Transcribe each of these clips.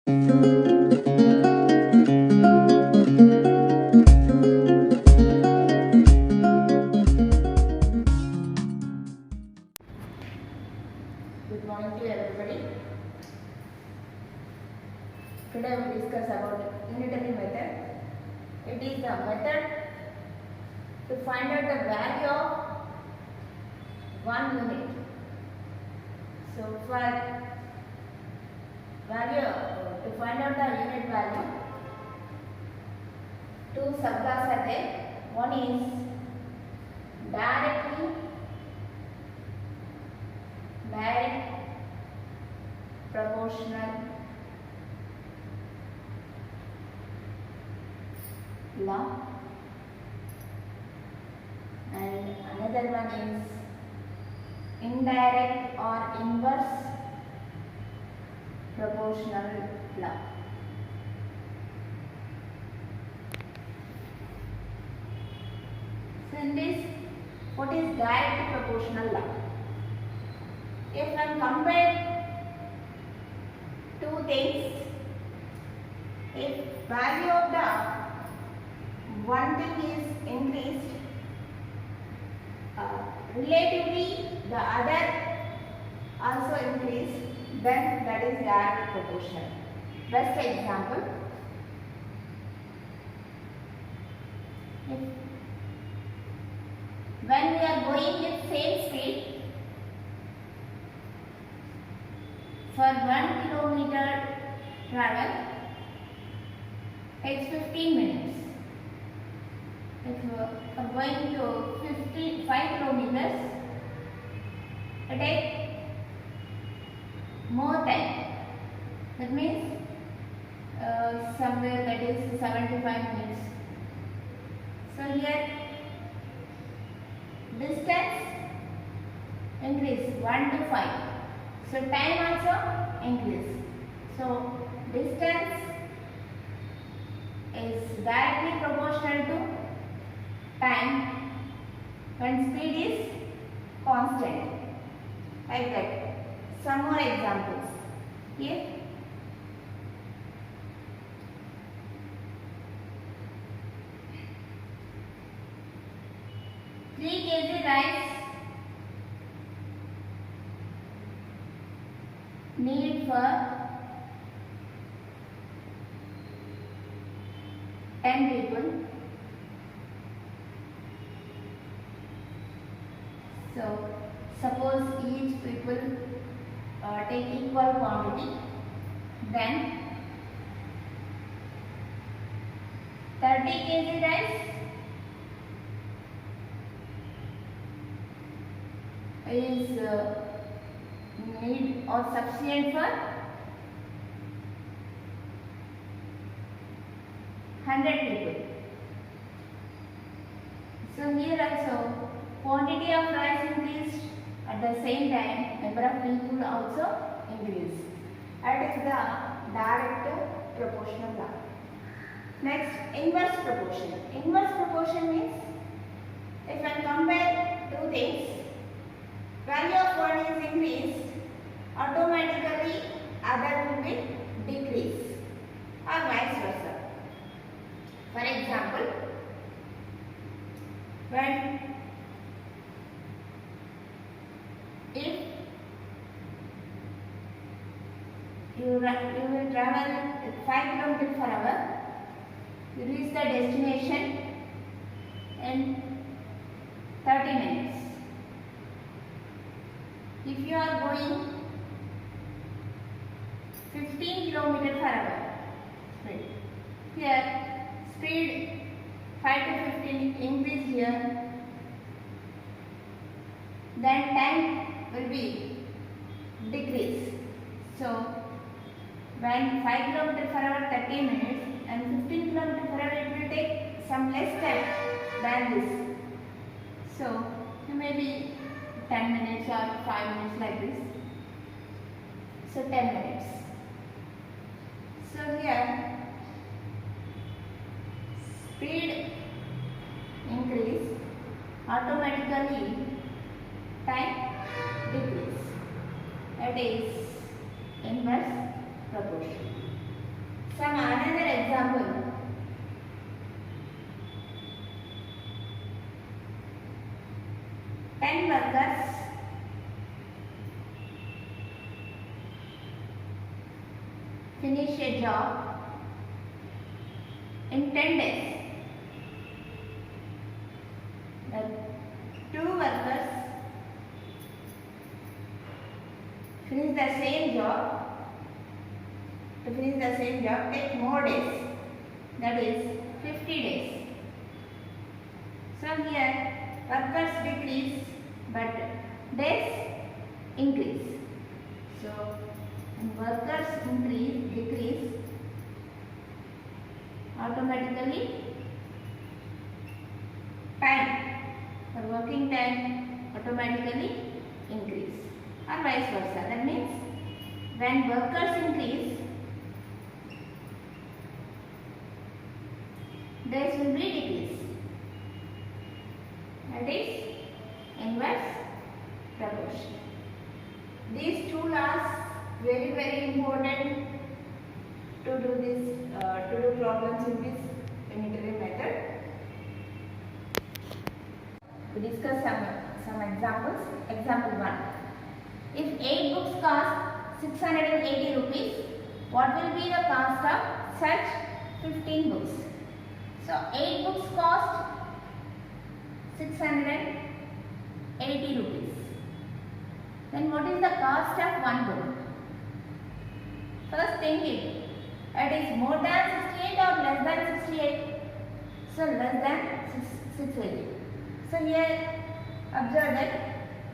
Good morning to everybody. Today we will discuss about unitary method. It is the method to find out the value of 1 unit. So for value to find out the unit value, two subclasses are there. One is direct proportional law, and another one is indirect or inverse proportional law. So in this, what is direct proportional law? If I compare two things, if value of the one thing is increased, relatively the other also increased, then that is direct proportional. Best example, when we are going with same speed for 1 kilometer travel takes 15 minutes. If you are going to 5 kilometers, it takes more time. That means somewhere that is 75 minutes. So here distance increase 1 to 5. So time also increase. So distance is directly proportional to time when speed is constant. Like that. Some more examples. Here, three kg rice need for 10 people. So suppose each people take equal quantity, then 30 kg rice is need or sufficient for 100 people. So here also quantity of rice increased, at the same time number of people also increased. That is the direct proportional law. Next, inverse proportion. Inverse proportion means if I compare two things, value of one is increased, automatically other will be decreased, or vice versa. For example, when if you will travel 5 km per hour, you reach the destination in 30 minutes. If you are going 15 km per hour, here speed 5 to 15 increase here, then time will be decrease. So when 5 km per hour 30 minutes and 15 km per hour, it will take some less time than this. So you may be 10 minutes or 5 minutes like this. So 10 minutes. So here speed increase, automatically time decrease. That is inverse proportion. 10 workers finish a job in 10 days, the 2 workers finish the same job. To finish the same job take more days, that is 50 days. So here workers decrease but days increase. So when workers decrease, automatically time or working time automatically increase, or vice versa. That means when workers increase, days will be decrease. That is inverse proportion. These two laws very important to do this to do problems in this unitary method. We discuss some examples. Example 1. If 8 books cost 680 rupees, what will be the cost of such 15 books? So 8 books cost 680 rupees. Then what is the cost of one book? First think it. It is more than 68 or less than 68? So less than 680. So here observe that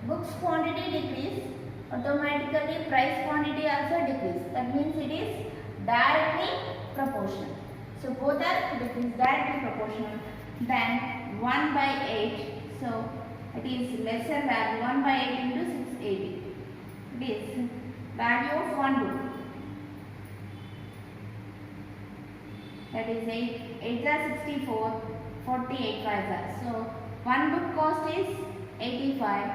books quantity decrease, automatically price quantity also decrease. That means it is directly proportional. So both are directly proportional. Then 1 by 8. So it is lesser value 1 by 8 into 680. It is value of one book. That is 8 are 64, 48 5 are. So one book cost is 85.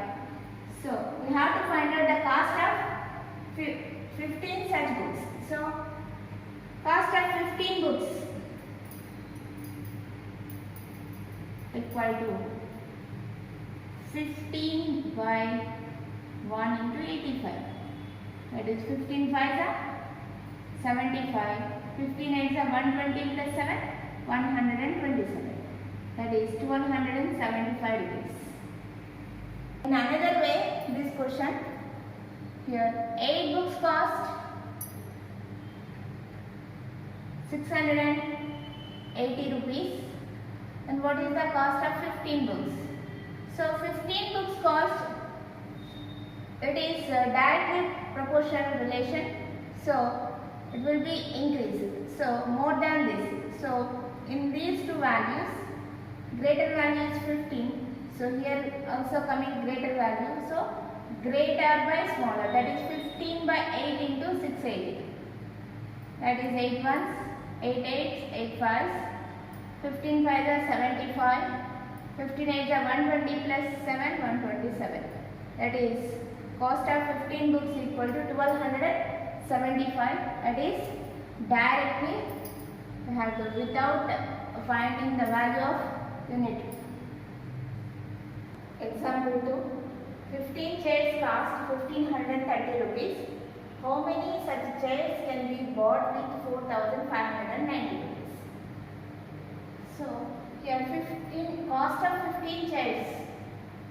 So we have to find out the cost of 15 such books. So cost of 15 books equal to 15 by 1 into 85. That is 15 5s are 75. 15 8s are 120 plus 7, 127. That is 1275 rupees. In another way, this question, here 8 books cost 680 rupees. And what is the cost of 15 books? So 15 books cost, it is directly proportional relation. So it will be increased. So more than this. So in these two values, greater value is 15. So here also coming greater value. So greater by smaller. That is 15 by 8 into 680. That is 8 ones, 8 8s, 8 5s. 15 5s are 75. 15 8s are 120 plus 7, 127. That is cost of 15 books equal to 1275. That is directly we have to without finding the value of unit. Example 2. 15 chairs cost 1530 rupees. How many such chairs can be bought with 4590 rupees? So here 15 cost of 15 chairs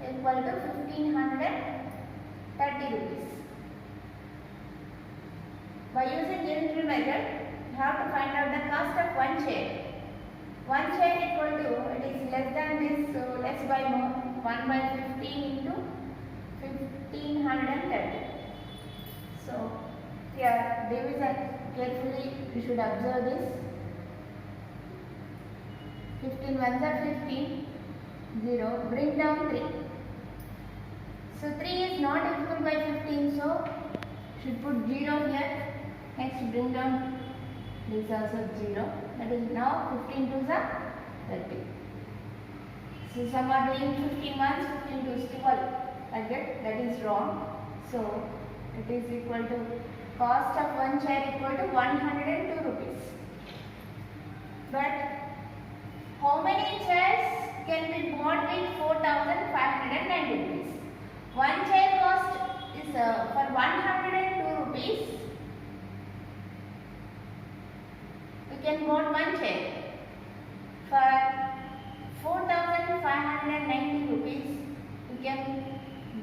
equal to 1530 rupees. By using unitary method, you have to find out the cost of one chair. One chair equal to, it is less than this, so let's buy more. 1 by 15 into 1530. So here division, carefully you should observe this. 15 ones are 15, 0, bring down 3. So 3 is not equal by 15, so should put 0 here. Next bring down, this also 0. That is now 15 2s are 30. So some are doing 15 ones, 15 2s 12. Like that is wrong. So it is equal to cost of one chair equal to 102 rupees. But how many chairs can be bought with 4590 rupees? can bought one chair. For 4,590 rupees, you can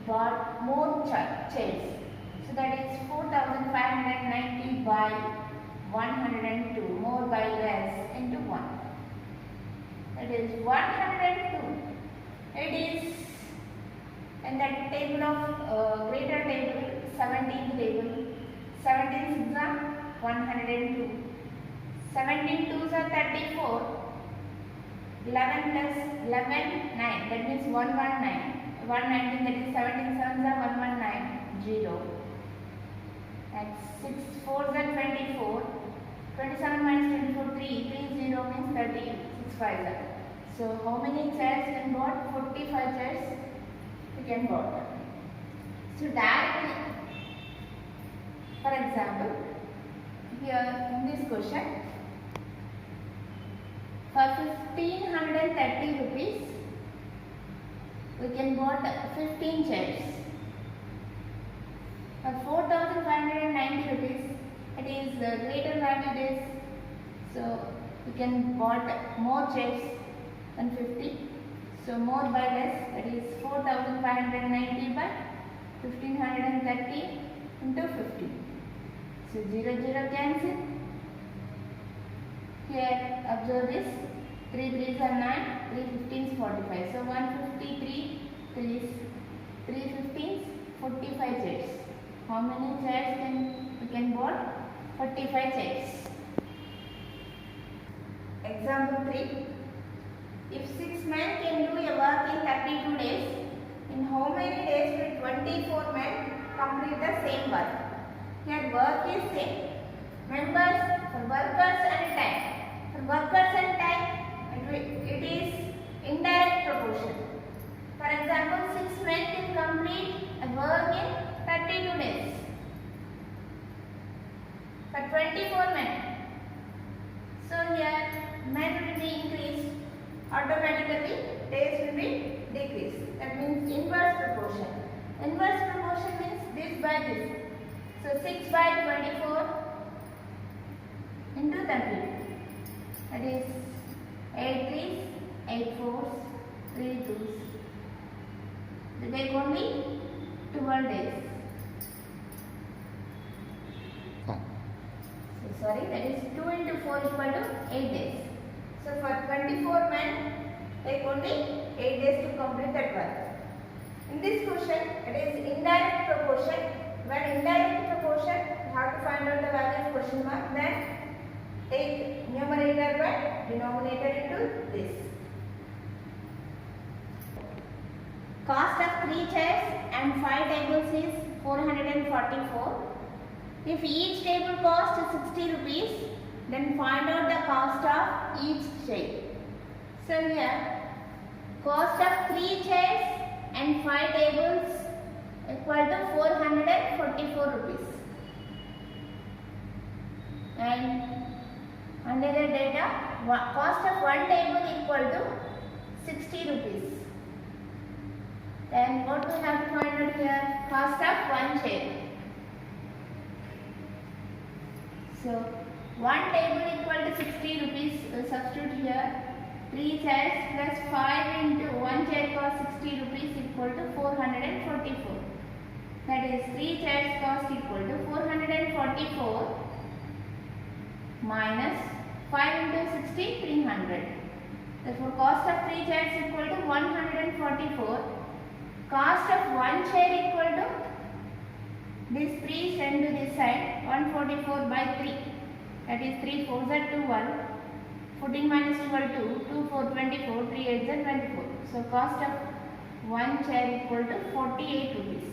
bought more chairs. So that is 4,590 by 102, more by less into 1. That is 102. It is in that table of greater table, 17th table. 17 is 102. 17 twos are 34. 11 plus 11, 9. That means 119. 119, that is 17 sevens are 119, 0. And 6 fours are 24. 27 minus 24, 3. 3 0 means 30. 6 5s are. So how many chairs can bought? 45 chairs you can bought. So directly, for example, here in this question, for 1530 rupees, we can bought 15 chairs. For 4590 rupees, it is greater value is, so we can bought more chairs than 50. So more by less, that is 4590 by 1530 into 50. So 0 0 cancel. Here observe this, 3 3s are 9, 3 15s 45. So 153 3s, 3 15s 45 chairs. How many chairs we can bought? 45 chairs. Example 3. If 6 men can do a work in 32 days, in how many days will 24 men complete the same work? Here work is same. Members for workers and time. For workers and time, it is indirect proportion. For example, 6 men can complete a work in 32 days. For 24 men. So here men will be increased. Automatically days will be decreased. That means inverse proportion. Inverse proportion means this by this. So 6 by 24 into 30. That is 8 3s, 8 4s, 3 2s. They take only 12 days. So sorry, that is 2 into 4 equal to 8 days. So for 24 men, take only 8 days to complete that work. In this question, it is indirect proportion. When indirect proportion, you have to find out the value of question mark. Then take numerator by denominator into this. Cost of 3 chairs and 5 tables is 444. If each table cost is 60 rupees, then find out the cost of each chair. So here, cost of 3 chairs and 5 tables equal to 444 rupees. And under the data, cost of 1 table equal to 60 rupees. Then what we have to find out here? Cost of 1 chair. So 1 table equal to 60 rupees. We'll substitute here. 3 chairs plus 5 into 1 chair cost 60 rupees equal to 444. That is 3 chairs cost equal to 444 minus 5 into 60, 300. Therefore, cost of 3 chairs equal to 144. Cost of 1 chair equal to this 3 send to this side, 144 by 3. That is 3 4s are 12. 14 minus 12 2, 2 4 24, 3 8 are 24. So cost of 1 chair equal to 48 rupees.